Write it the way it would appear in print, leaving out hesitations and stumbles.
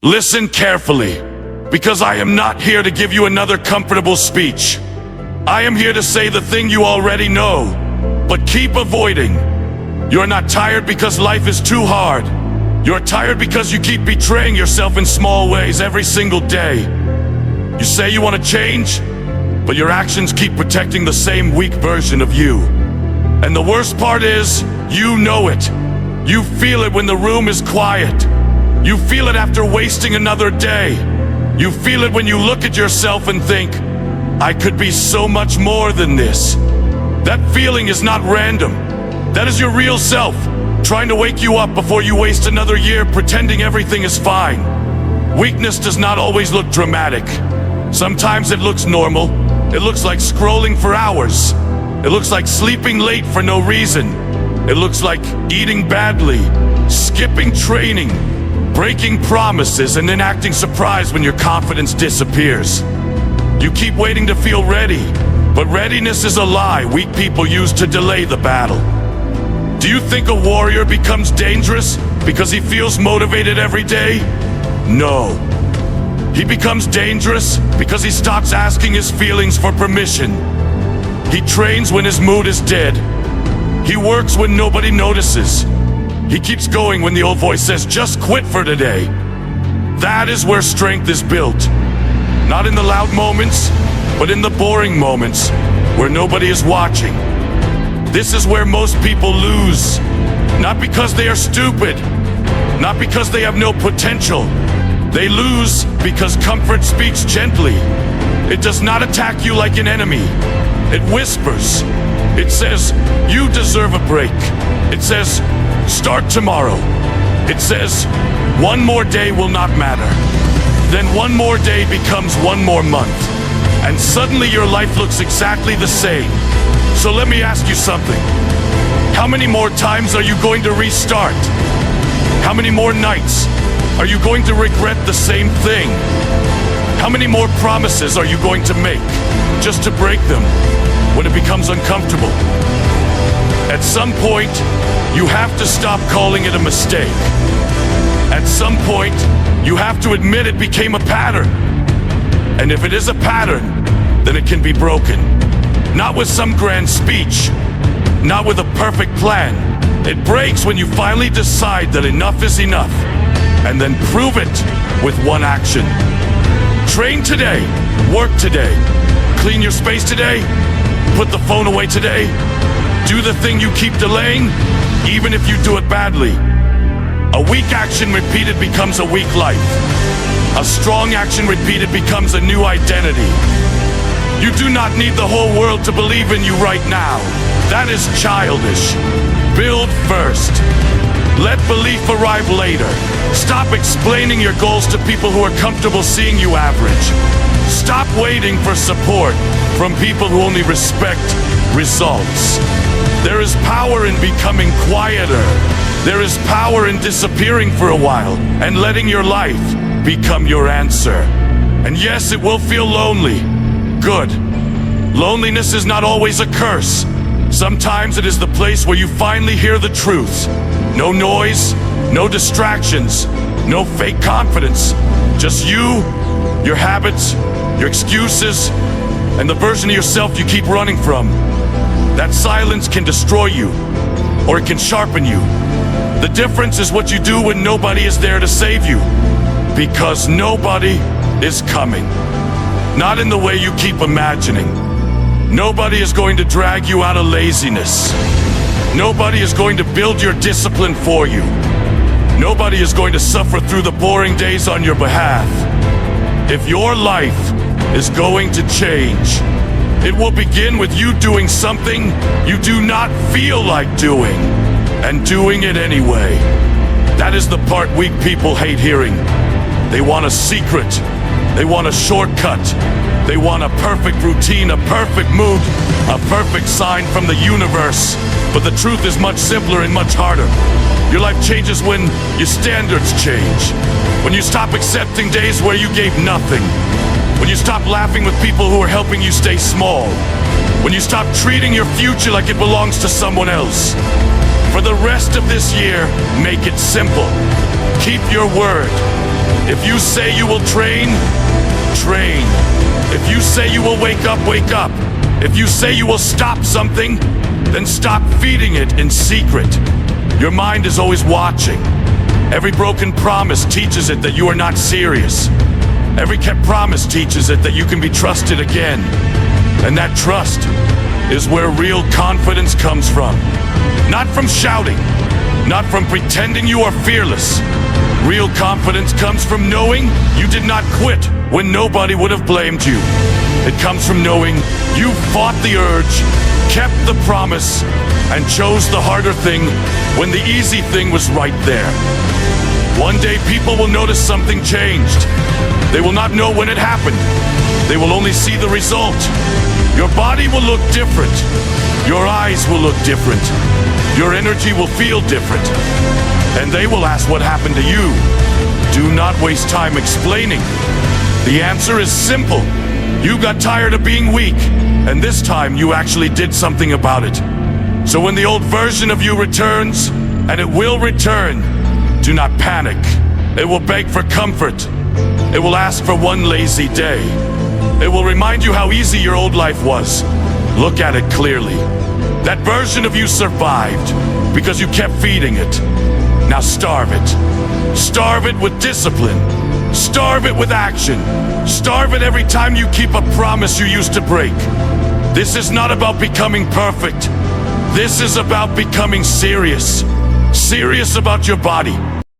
Listen carefully, because I am not here to give you another comfortable speech. I am here to say the thing you already know, but keep avoiding. You're not tired because life is too hard. You're tired because you keep betraying yourself in small ways every single day. You say you want to change, but your actions keep protecting the same weak version of you. And the worst part is, you know it. You feel it when the room is quiet. You feel it after wasting another day. You feel it when you look at yourself and think, I could be so much more than this. That feeling is not random. That is your real self, trying to wake you up before you waste another year pretending everything is fine. Weakness does not always look dramatic. Sometimes it looks normal. It looks like scrolling for hours. It looks like sleeping late for no reason. It looks like eating badly, skipping training, breaking promises, and then acting surprised when your confidence disappears. You keep waiting to feel ready, but readiness is a lie weak people use to delay the battle. Do you think a warrior becomes dangerous because he feels motivated every day? No. He becomes dangerous because he stops asking his feelings for permission. He trains when his mood is dead. He works when nobody notices. He keeps going when the old voice says, just quit for today. That is where strength is built. Not in the loud moments, but in the boring moments where nobody is watching. This is where most people lose. Not because they are stupid, not because they have no potential. They lose because comfort speaks gently. It does not attack you like an enemy. It whispers. It says, you deserve a break. It says, start tomorrow. It says, one more day will not matter. Then one more day becomes one more month. And suddenly your life looks exactly the same. So let me ask you something. How many more times are you going to restart? How many more nights are you going to regret the same thing? How many more promises are you going to make just to break them when it becomes uncomfortable? At some point, you have to stop calling it a mistake. At some point, you have to admit it became a pattern. And if it is a pattern, then it can be broken. Not with some grand speech, not with a perfect plan. It breaks when you finally decide that enough is enough, and then prove it with one action. Train today, work today, clean your space today, put the phone away today, do the thing you keep delaying, even if you do it badly. A weak action repeated becomes a weak life. A strong action repeated becomes a new identity. You do not need the whole world to believe in you right now. That is childish. Build first. Let belief arrive later. Stop explaining your goals to people who are comfortable seeing you average. Stop waiting for support from people who only respect results. There is power in becoming quieter. There is power in disappearing for a while and letting your life become your answer. And yes, it will feel lonely. Good. Loneliness is not always a curse. Sometimes it is the place where you finally hear the truth. No noise, no distractions, no fake confidence. Just you, your habits, your excuses, and the version of yourself you keep running from. That silence can destroy you, or it can sharpen you. The difference is what you do when nobody is there to save you. Because nobody is coming. Not in the way you keep imagining. Nobody is going to drag you out of laziness. Nobody is going to build your discipline for you. Nobody is going to suffer through the boring days on your behalf. If your life is going to change, it will begin with you doing something you do not feel like doing, and doing it anyway. That is the part weak people hate hearing. They want a secret. They want a shortcut. They want a perfect routine, a perfect mood, a perfect sign from the universe. But the truth is much simpler and much harder. Your life changes when your standards change. When you stop accepting days where you gave nothing. When you stop laughing with people who are helping you stay small. When you stop treating your future like it belongs to someone else. For the rest of this year, make it simple. Keep your word. If you say you will train, train. If you say you will wake up, wake up. If you say you will stop something, then stop feeding it in secret. Your mind is always watching. Every broken promise teaches it that you are not serious. Every kept promise teaches it that you can be trusted again. And that trust is where real confidence comes from. Not from shouting, not from pretending you are fearless. Real confidence comes from knowing you did not quit when nobody would have blamed you. It comes from knowing you fought the urge, kept the promise, and chose the harder thing when the easy thing was right there. One day people will notice something changed. They will not know when it happened. They will only see the result. Your body will look different. Your eyes will look different. Your energy will feel different. And they will ask what happened to you. Do not waste time explaining. The answer is simple. You got tired of being weak, and this time you actually did something about it. So when the old version of you returns, and it will return, do not panic. It will beg for comfort. It will ask for one lazy day. It will remind you how easy your old life was. Look at it clearly. That version of you survived because you kept feeding it. Now starve it. Starve it with discipline. Starve it with action. Starve it every time you keep a promise you used to break. This is not about becoming perfect. This is about becoming serious. Serious about your body.